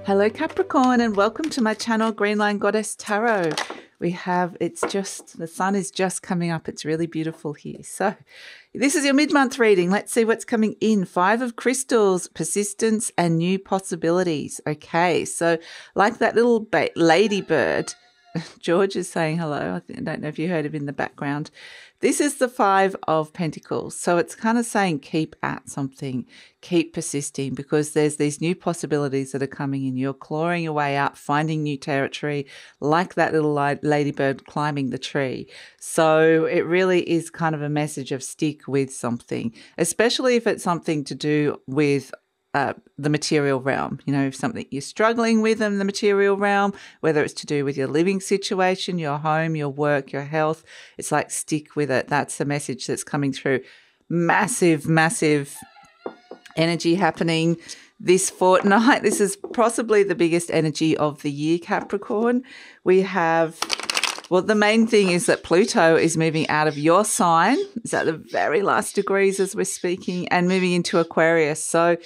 Hello Capricorn, and welcome to my channel Green Line Goddess Tarot. The sun is just coming up. It's really beautiful here. So this is your mid-month reading. Let's see what's coming in. 5 of Crystals, persistence and new possibilities. Okay, so like that little ladybird, George is saying hello. I don't know if you heard him in the background. This is the 5 of Pentacles. So it's kind of saying keep at something, keep persisting, because there's these new possibilities that are coming in. You're clawing your way up, finding new territory, like that little ladybird climbing the tree. So it really is kind of a message of stick with something, especially if it's something to do with the material realm. You know, if something you're struggling with in the material realm, whether it's to do with your living situation, your home, your work, your health, it's like stick with it. That's the message that's coming through. Massive, massive energy happening this fortnight. This is possibly the biggest energy of the year, Capricorn. We have, well, the main thing is that Pluto is moving out of your sign. It's at the very last degrees as we're speaking, and moving into Aquarius. So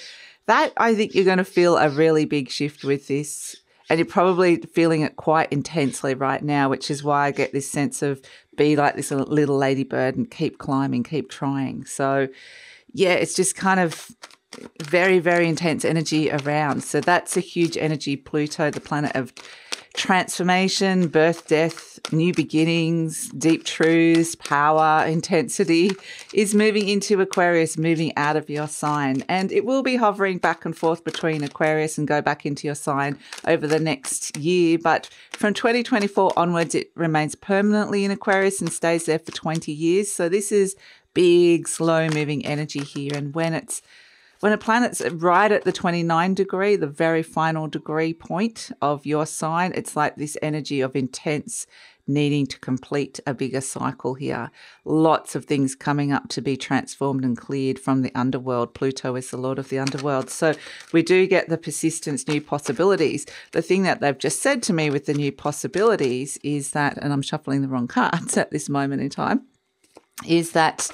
that, I think you're going to feel a really big shift with this, and you're probably feeling it quite intensely right now, which is why I get this sense of be like this little ladybird and keep climbing, keep trying. So yeah, it's just kind of very, very intense energy around. So that's a huge energy. Pluto, the planet of transformation, birth, death, new beginnings, deep truths, power, intensity, is moving into Aquarius, moving out of your sign. And it will be hovering back and forth between Aquarius and go back into your sign over the next year. But from 2024 onwards, it remains permanently in Aquarius and stays there for 20 years. So this is big, slow moving energy here. And when a planet's right at the 29 degree, the very final degree point of your sign, it's like this energy of intense needing to complete a bigger cycle here. Lots of things coming up to be transformed and cleared from the underworld. Pluto is the lord of the underworld. So we do get the persistence, new possibilities. The thing that they've just said to me with the new possibilities is that, and I'm shuffling the wrong cards at this moment in time, is that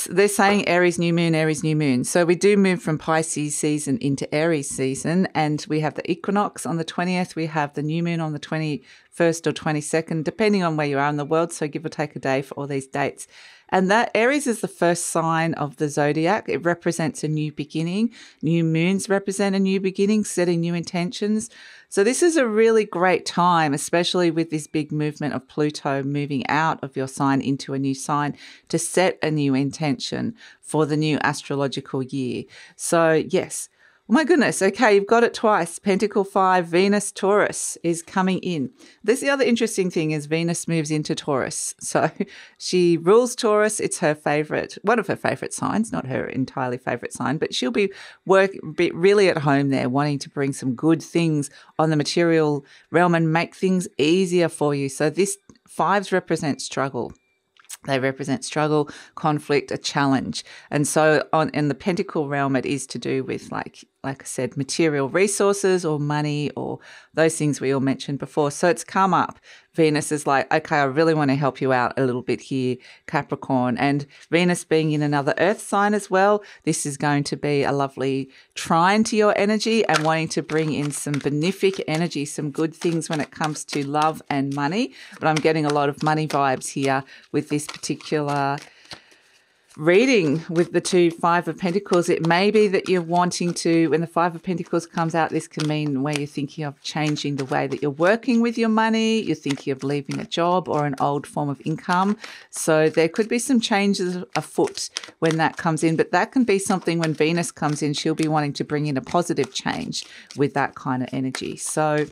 they're saying Aries new moon, Aries new moon. So we do move from Pisces season into Aries season, and we have the equinox on the 20th. We have the new moon on the 21st or 22nd, depending on where you are in the world. So give or take a day for all these dates. And that Aries is the first sign of the zodiac. It represents a new beginning. New moons represent a new beginning, setting new intentions. So this is a really great time, especially with this big movement of Pluto moving out of your sign into a new sign, to set a new intention for the new astrological year. So yes. Oh my goodness. Okay, you've got it twice. Pentacle 5, Venus, Taurus is coming in. This, the other interesting thing is Venus moves into Taurus. So she rules Taurus. It's her favorite, one of her favorite signs, not her entirely favorite sign, but she'll be really at home there, wanting to bring some good things on the material realm and make things easier for you. So this 5s represent struggle. They represent struggle, conflict, a challenge. And so in the pentacle realm, it is to do with, like I said, material resources or money or those things we all mentioned before. So it's come up. Venus is like, okay, I really want to help you out a little bit here, Capricorn. And Venus being in another earth sign as well, this is going to be a lovely trine to your energy and wanting to bring in some benefic energy, some good things when it comes to love and money. But I'm getting a lot of money vibes here with this particular reading with the 5 of Pentacles. It may be that you're wanting to, when the 5 of Pentacles comes out, this can mean where you're thinking of changing the way that you're working with your money, you're thinking of leaving a job or an old form of income. So there could be some changes afoot when that comes in, but that can be something when Venus comes in, she'll be wanting to bring in a positive change with that kind of energy. So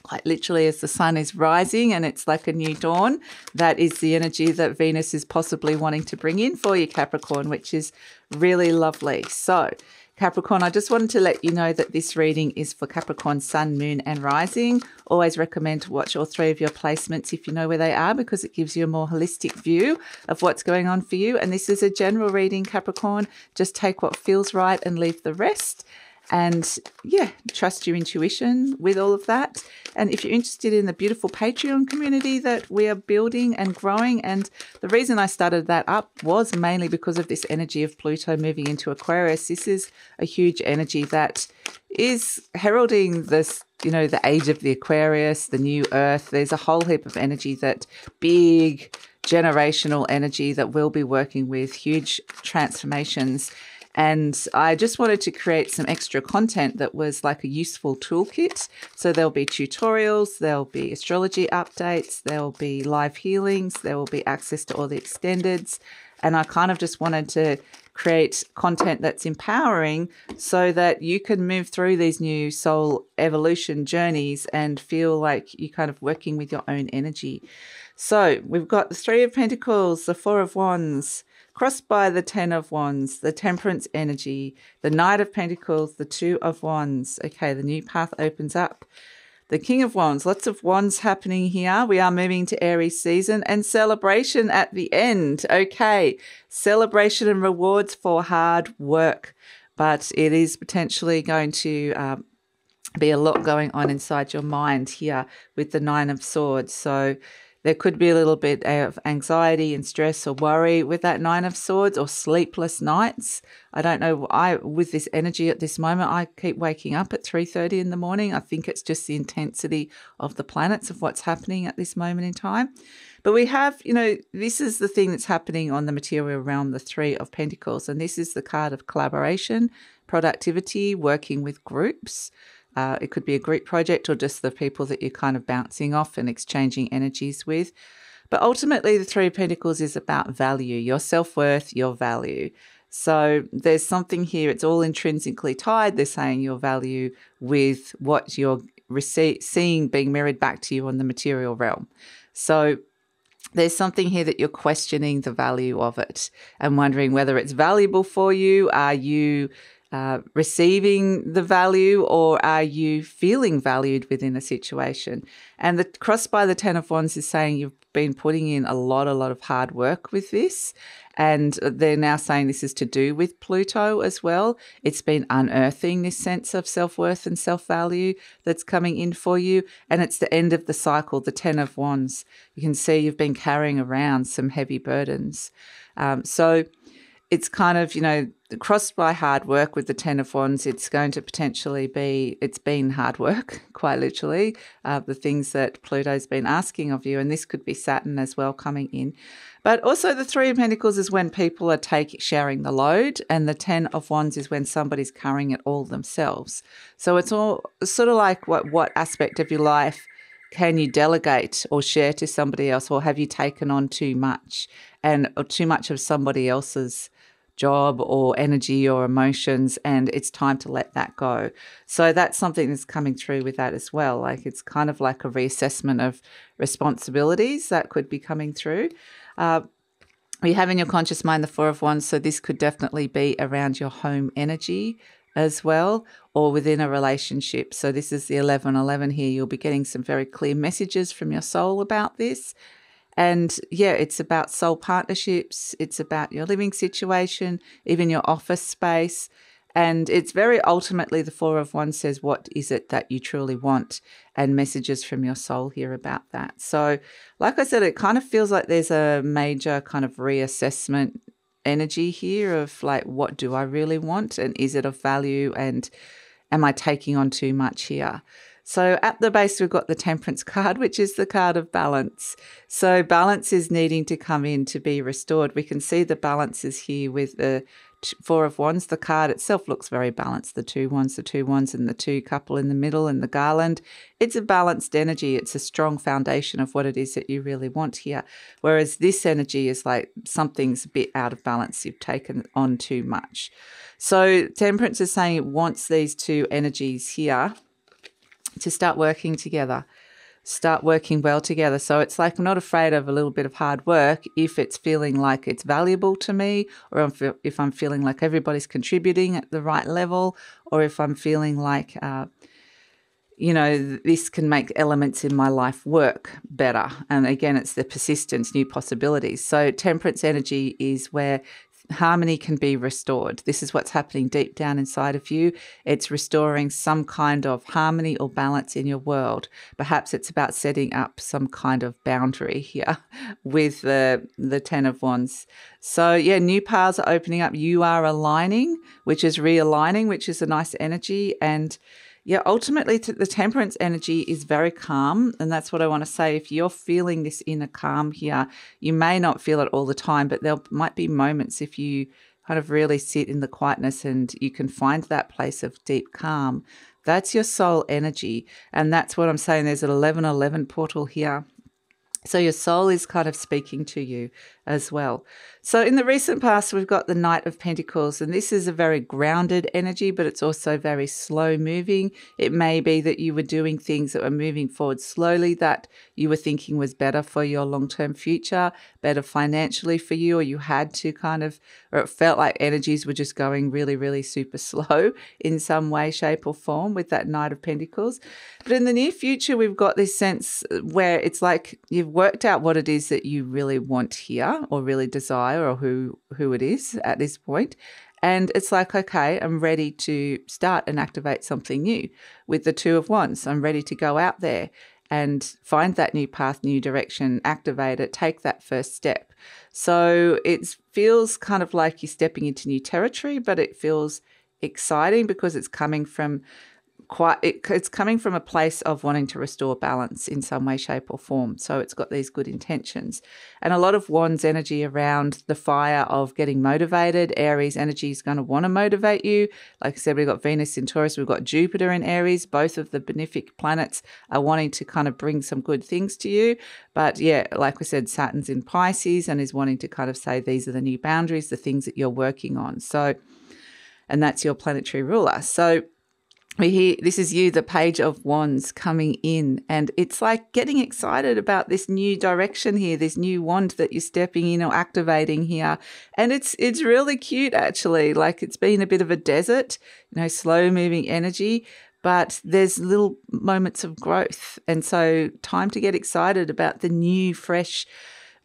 quite literally, as the sun is rising and it's like a new dawn, that is the energy that Venus is possibly wanting to bring in for you, Capricorn, which is really lovely. So Capricorn, I just wanted to let you know that this reading is for Capricorn, sun, moon and rising. Always recommend to watch all 3 of your placements if you know where they are, because it gives you a more holistic view of what's going on for you. And this is a general reading, Capricorn. Just take what feels right and leave the rest. And yeah, trust your intuition with all of that. And if you're interested in the beautiful Patreon community that we are building and growing, and the reason I started that up was mainly because of this energy of Pluto moving into Aquarius. This is a huge energy that is heralding this, the age of the Aquarius, the new earth. There's a whole heap of energy, that big generational energy that we'll be working with, huge transformations. And I just wanted to create some extra content that was like a useful toolkit. So there'll be tutorials, there'll be astrology updates, there'll be live healings, there will be access to all the extendeds. And I kind of just wanted to create content that's empowering so that you can move through these new soul evolution journeys and feel like you're kind of working with your own energy. So we've got the Three of Pentacles, the Four of Wands, crossed by the Ten of Wands, the Temperance energy, the Knight of Pentacles, the Two of Wands. Okay, the new path opens up. The King of Wands, lots of wands happening here. We are moving to Aries season, and celebration at the end. Okay, celebration and rewards for hard work, but it is potentially going to be a lot going on inside your mind here with the Nine of Swords. So there could be a little bit of anxiety and stress or worry with that Nine of Swords, or sleepless nights. I don't know. With this energy at this moment, I keep waking up at 3:30 in the morning. I think it's just the intensity of the planets, of what's happening at this moment in time. But we have, this is the thing that's happening on the material realm, the Three of Pentacles. And this is the card of collaboration, productivity, working with groups. It could be a group project, or just the people that you're kind of bouncing off and exchanging energies with. But ultimately, the Three of Pentacles is about value, your self-worth, your value. So there's something here, it's all intrinsically tied. They're saying your value with what you're seeing being mirrored back to you on the material realm. So there's something here that you're questioning the value of it and wondering whether it's valuable for you. Are you receiving the value, or are you feeling valued within a situation? And the cross by the Ten of Wands is saying you've been putting in a lot of hard work with this, and they're now saying this is to do with Pluto as well. It's been unearthing this sense of self-worth and self-value that's coming in for you, and it's the end of the cycle, the Ten of Wands. You can see you've been carrying around some heavy burdens. So it's kind of, crossed by hard work with the Ten of Wands. It's going to potentially be, it's been hard work, quite literally, the things that Pluto's been asking of you. And this could be Saturn as well coming in. But also the Three of Pentacles is when people are sharing the load, and the Ten of Wands is when somebody's carrying it all themselves. So it's all sort of like what aspect of your life can you delegate or share to somebody else, or have you taken on too much, or too much of somebody else's job or energy or emotions, and it's time to let that go. So that's something that's coming through with that as well. Like, it's kind of like a reassessment of responsibilities that could be coming through. You have in your conscious mind the Four of Wands, so this could definitely be around your home energy as well, or within a relationship. So this is the 11:11 here. You'll be getting some very clear messages from your soul about this. And yeah, it's about soul partnerships. It's about your living situation, even your office space. And it's very ultimately, the Four of Wands says, what is it that you truly want? And messages from your soul here about that. So like I said, it kind of feels like there's a major kind of reassessment energy here of like, what do I really want? And is it of value? And am I taking on too much here? So at the base, we've got the Temperance card, which is the card of balance. So balance is needing to come in to be restored. We can see the balance is here with the Four of Wands. The card itself looks very balanced. The two wands, and the two couple in the middle, and the garland. It's a balanced energy. It's a strong foundation of what it is that you really want here. Whereas this energy is like something's a bit out of balance. You've taken on too much. So Temperance is saying it wants these two energies here to start working together, start working well together. So it's like, I'm not afraid of a little bit of hard work if it's feeling like it's valuable to me, or if I'm feeling like everybody's contributing at the right level, or if I'm feeling like, this can make elements in my life work better. And again, it's the persistence, new possibilities. So Temperance energy is where harmony can be restored. This is what's happening deep down inside of you. It's restoring some kind of harmony or balance in your world. Perhaps it's about setting up some kind of boundary here with the Ten of Wands. So yeah, new paths are opening up. You are aligning, which is realigning, which is a nice energy. And yeah, ultimately the temperance energy is very calm. And that's what I want to say. If you're feeling this inner calm here, you may not feel it all the time, but there might be moments if you kind of really sit in the quietness and you can find that place of deep calm. That's your soul energy. And that's what I'm saying. There's an 1111 portal here. So your soul is kind of speaking to you as well. So in the recent past, we've got the Knight of Pentacles, and this is a very grounded energy, but it's also very slow moving. It may be that you were doing things that were moving forward slowly that you were thinking was better for your long-term future, better financially for you, or you had to or it felt like energies were just going really, really super slow in some way, shape or form with that Knight of Pentacles. But in the near future, we've got this sense where it's like you've worked out what it is that you really want here or really desire, or who it is at this point. And it's like, okay, I'm ready to start and activate something new with the Two of Wands. I'm ready to go out there and find that new path, new direction, activate it, take that first step. So it feels kind of like you're stepping into new territory, but it feels exciting because it's coming from it's coming from a place of wanting to restore balance in some way, shape or form. So it's got these good intentions. And a lot of Wands energy around the fire of getting motivated. Aries energy is going to want to motivate you. Like I said, we've got Venus in Taurus, we've got Jupiter in Aries. Both of the benefic planets are wanting to kind of bring some good things to you. But yeah, like we said, Saturn's in Pisces and is wanting to kind of say these are the new boundaries, the things that you're working on. So, and that's your planetary ruler. So this is you, the Page of Wands coming in, and it's like getting excited about this new direction here, this new wand that you're stepping in or activating here. And it's really cute, actually. Like it's been a bit of a desert, slow moving energy, but there's little moments of growth. And so time to get excited about the new, fresh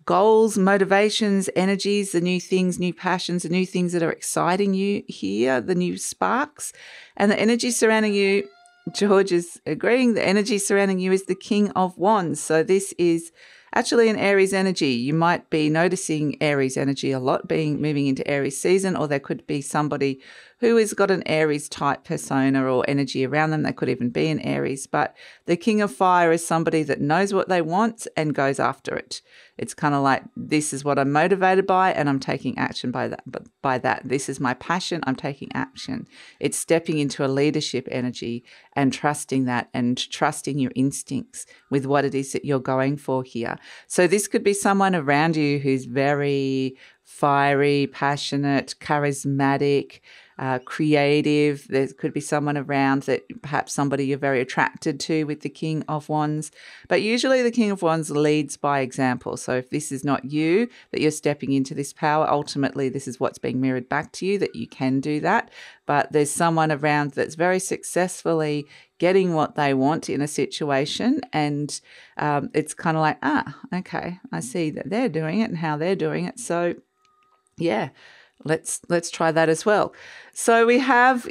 goals, motivations, energies, the new things, new passions, the new things that are exciting you here, the new sparks. And the energy surrounding you, George is agreeing, the energy surrounding you is the King of Wands. So this is actually an Aries energy. You might be noticing Aries energy a lot moving into Aries season, or there could be somebody who has got an Aries type persona or energy around them. They could even be an Aries, but the King of Fire is somebody that knows what they want and goes after it. It's kind of like, this is what I'm motivated by and I'm taking action by that. This is my passion. I'm taking action. It's stepping into a leadership energy and trusting that and trusting your instincts with what it is that you're going for here. So this could be someone around you who's very fiery, passionate, charismatic, creative. There could be someone around that perhaps somebody you're very attracted to with the King of Wands. But usually the King of Wands leads by example. So if this is not you, that you're stepping into this power, ultimately this is what's being mirrored back to you, that you can do that. But there's someone around that's very successfully getting what they want in a situation. And it's kind of like, okay, I see that they're doing it and how they're doing it. So yeah, let's try that as well. So we have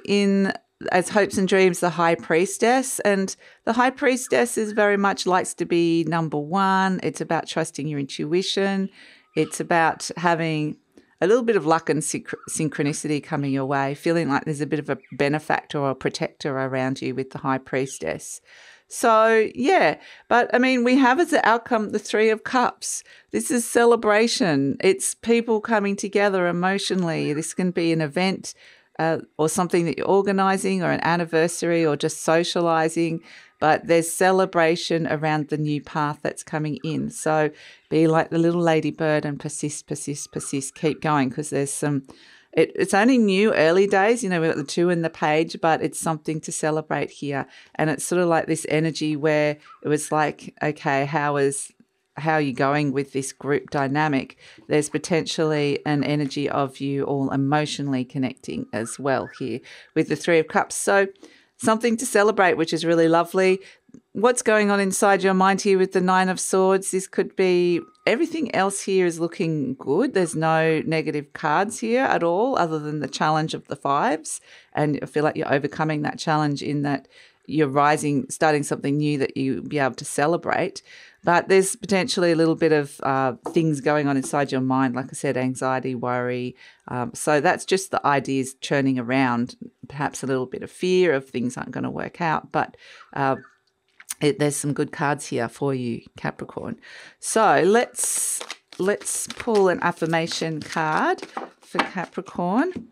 as hopes and dreams, the High Priestess, and the High Priestess is very much likes to be number one. It's about trusting your intuition. It's about having a little bit of luck and synchronicity coming your way, feeling like there's a bit of a benefactor or a protector around you with the High Priestess. So, yeah, but I mean, we have as an outcome the Three of Cups. This is celebration. It's people coming together emotionally. This can be an event or something that you're organising, or an anniversary, or just socialising. But there's celebration around the new path that's coming in. So be like the little ladybird and persist, persist, persist. Keep going, because there's some... It's only new, early days, we've got the Two in the Page, but it's something to celebrate here. And it's sort of like this energy where it was like, okay, how are you going with this group dynamic? There's potentially an energy of you all emotionally connecting as well here with the Three of Cups. So something to celebrate, which is really lovely. what's going on inside your mind here with the Nine of Swords? This could be everything else here is looking good. There's no negative cards here at all other than the challenge of the fives. And I feel like you're overcoming that challenge in that you're rising, starting something new that you'll be able to celebrate. But there's potentially a little bit of things going on inside your mind, like I said, anxiety, worry. So that's just the ideas churning around, perhaps a little bit of fear of things aren't going to work out. But there's some good cards here for you, Capricorn. So let's pull an affirmation card for Capricorn.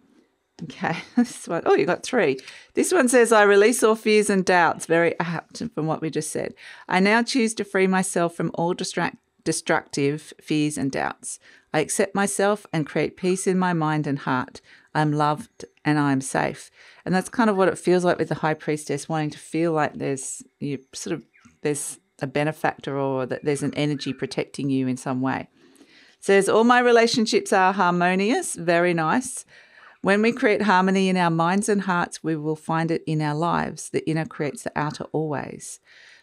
Okay, this one. Oh, you got 3. This one says, I release all fears and doubts. Very apt from what we just said. I now choose to free myself from all destructive fears and doubts. I accept myself and create peace in my mind and heart. I'm loved and I'm safe. And that's kind of what it feels like with the High Priestess, wanting to feel like there's a benefactor or that there's an energy protecting you in some way. It says, all my relationships are harmonious. Very nice. When we create harmony in our minds and hearts, we will find it in our lives. The inner creates the outer always.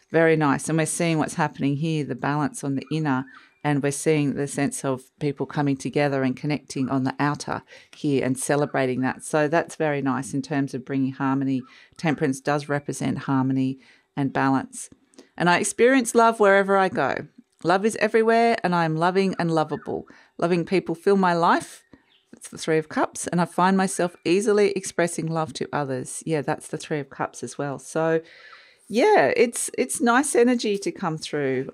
Very nice. And we're seeing what's happening here, the balance on the inner, and we're seeing the sense of people coming together and connecting on the outer here and celebrating that. So that's very nice in terms of bringing harmony. Temperance does represent harmony and balance. And I experience love wherever I go. Love is everywhere, and I am loving and lovable. Loving people fill my life. That's the 3 of Cups. And I find myself easily expressing love to others. Yeah, that's the 3 of Cups as well. So, yeah, it's nice energy to come through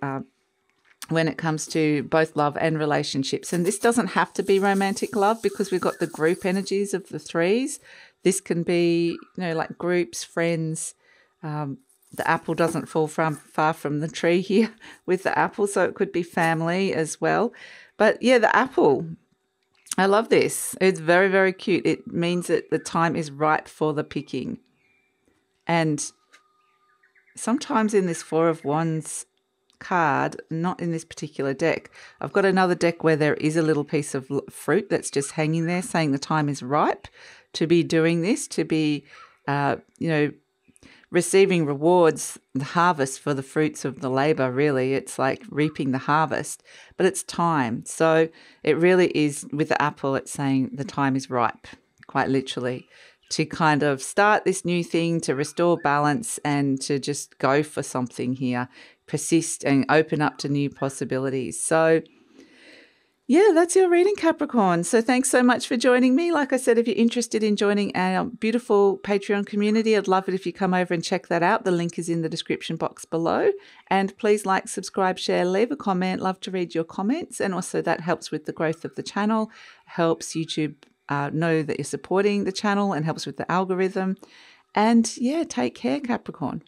when it comes to both love and relationships. And this doesn't have to be romantic love because we've got the group energies of the 3s. This can be, like groups, friends. The apple doesn't fall far from the tree here with the apple, so it could be family as well. But, yeah, the apple, I love this. It's very, very cute. It means that the time is ripe for the picking. And sometimes in this 4 of Wands card, not in this particular deck, I've got another deck where there is a little piece of fruit that's just hanging there saying the time is ripe to be doing this, to be, receiving rewards, the harvest for the fruits of the labor, really. It's like reaping the harvest, but it's time. So it really is, with the apple, it's saying the time is ripe, quite literally, to kind of start this new thing, to restore balance and to just go for something here, persist and open up to new possibilities. So yeah, that's your reading, Capricorn. So thanks so much for joining me. Like I said, if you're interested in joining our beautiful Patreon community, I'd love it if you come over and check that out. The link is in the description box below. And please like, subscribe, share, leave a comment. Love to read your comments. And also that helps with the growth of the channel, helps YouTube know that you're supporting the channel and helps with the algorithm. And yeah, take care, Capricorn.